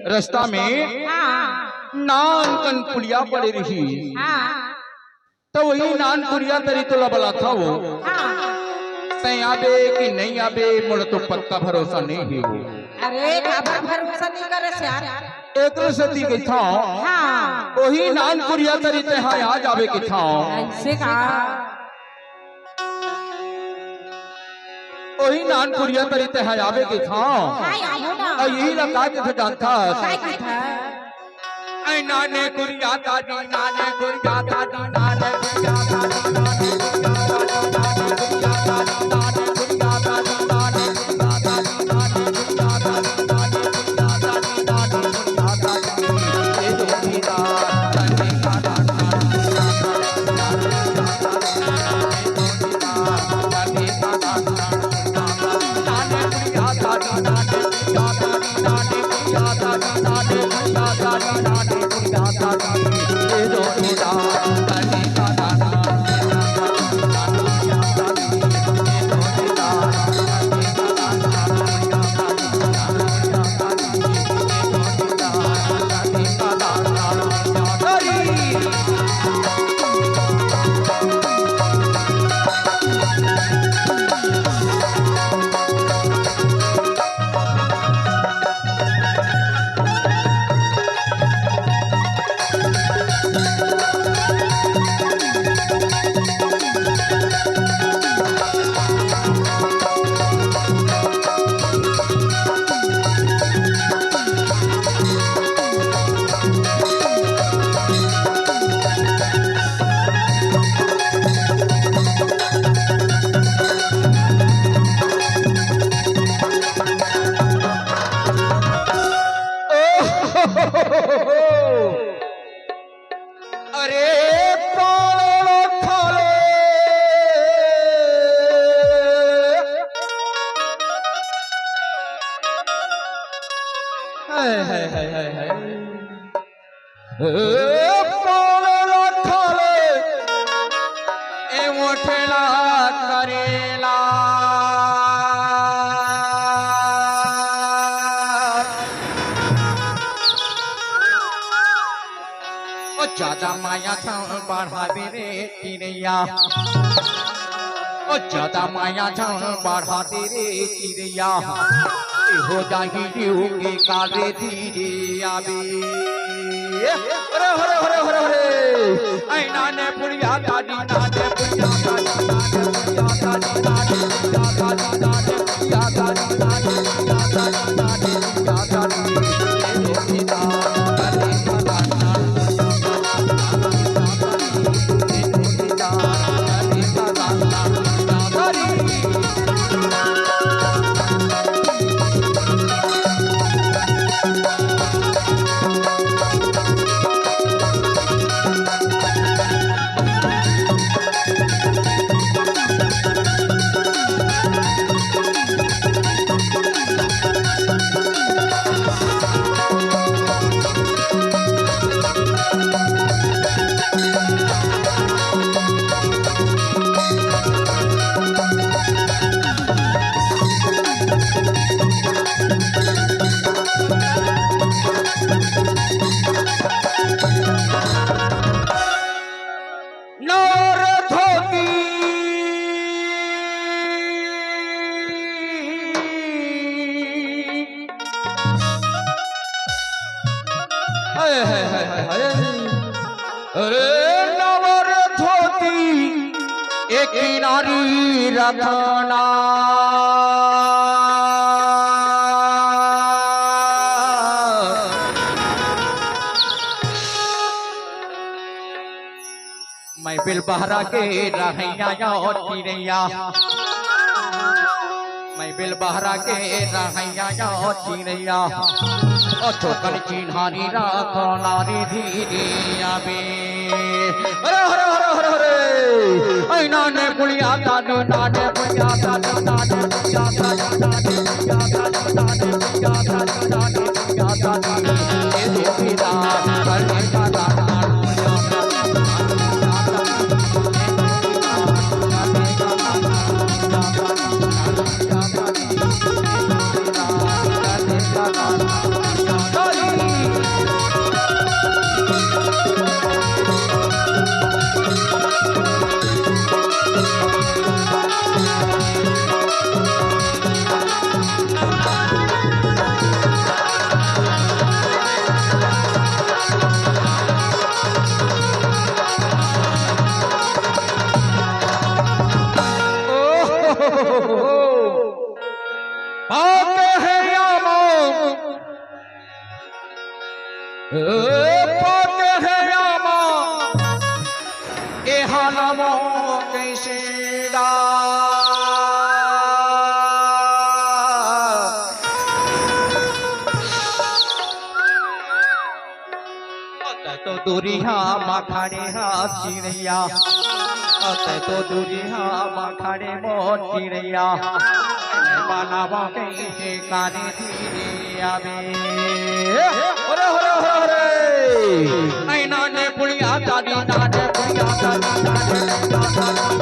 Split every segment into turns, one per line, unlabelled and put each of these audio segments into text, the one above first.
रास्ता में नान कन पुलिया पड़े रही। तो वही नान पुलिया तरी तो लबला था वो तय आबे कि नहीं आबे मुझे तो पक्का भरोसा नहीं है वो।
अरे काबर भरोसा नहीं करे से यार
एक सती के था वही नान पुलिया तरी ते हाँ आ जावे के था
ऐसे का
वही नान पुलिया तरी ते हाँ आवे के था और यही लगा के जानता ऐ नाने कुरिया दादी नाने कुरिया दादी नाने कुरिया दादी नाने कुरिया दादी नाने कुरिया दादी नाने कुरिया दादी नाने कुरिया दादी नाने कुरिया दादी नाने कुरिया दादी ये जोड़ीदार तने का दाना तने का दाना नाने कुरिया दादी नाने कुरिया दादी नाने कुरिया दादी नाने कुरिया दादी नाने ये जोड़ीदार तने का दाना अरे मोठेला करेला ज्यादा माया था बढ़ावे रे चिड़ैया ज्यादा माया था बढ़ावे रे चिड़ैया हो जाही जीव के काले धीरे आवे हरे हरे हरे हरे हरे ऐ नाने पुड़िया दादी नाने पुड़िया दादी नाने पुड़िया दादी नाने पुड़िया दादी नाने पुड़िया दादी नाने पुड़िया दादी नाने पुड़िया दादी अरे नवर धोती एक नारी रखना मैं बिल बहरा के रहैया और चिड़ैया मैं बिल बहरा के रहैया और चिड़ैया ठोकर चिन्हारी राखो नारी धीरे आवे हरे हरे हरे हरे हरे ऐ नाने पुलिया दादी नाने पुलिया दादी नाने पुलिया दादी नाने पुलिया दादी नाने पुलिया दादी नाने पुलिया दादी ये जोड़ीदार तने का दाना Sorry. पोते है आमा ए हालमो कैसे दा तो दूरिया माखाड़े चिड़ैया तो दूरिया माखाड़े मोर चिड़ैया बालावा कैसे काने धीरे आवे ओरे ओरे ओरे ओरे नहीं नाने पुड़िया दादी नाने पुड़िया दादी नाने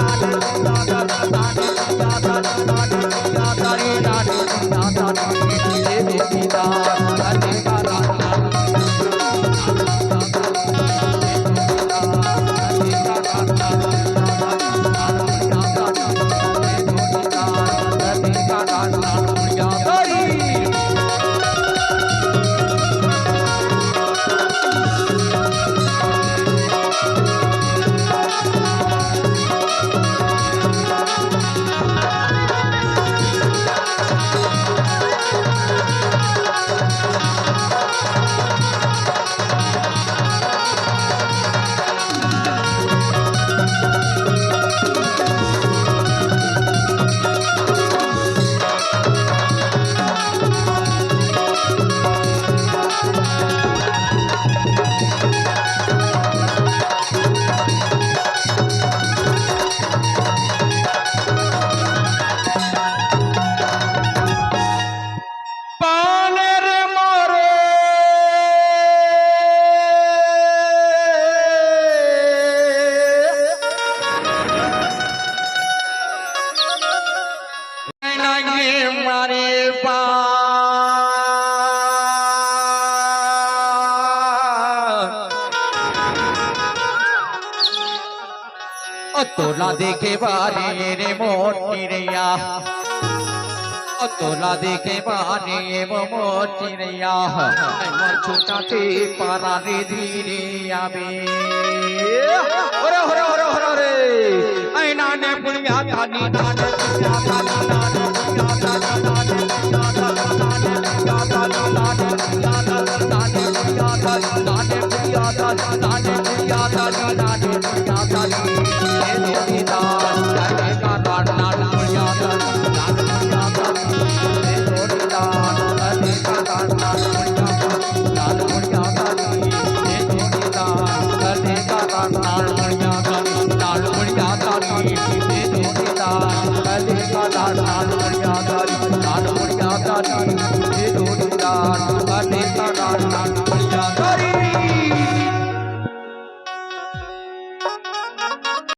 तोला देखे बारे रे मोर चिड़ैया तोला देखे बारे वो मोर चिड़ैया मोर छोटा से पारा रे धीरे आवे ओरे ओरे ओरे ओरे ओरे ऐ नाने पुड़िया दादी नाने पुड़िया दादी नाने पुड़िया दादी नाने पुड़िया दादी नाने पुड़िया दादी नाने पुड़िया दादी नाने पुड़िया दादी नाने पुड़िया दादी नाने पुड़िया दादी नाने पुड़िया दादी लाल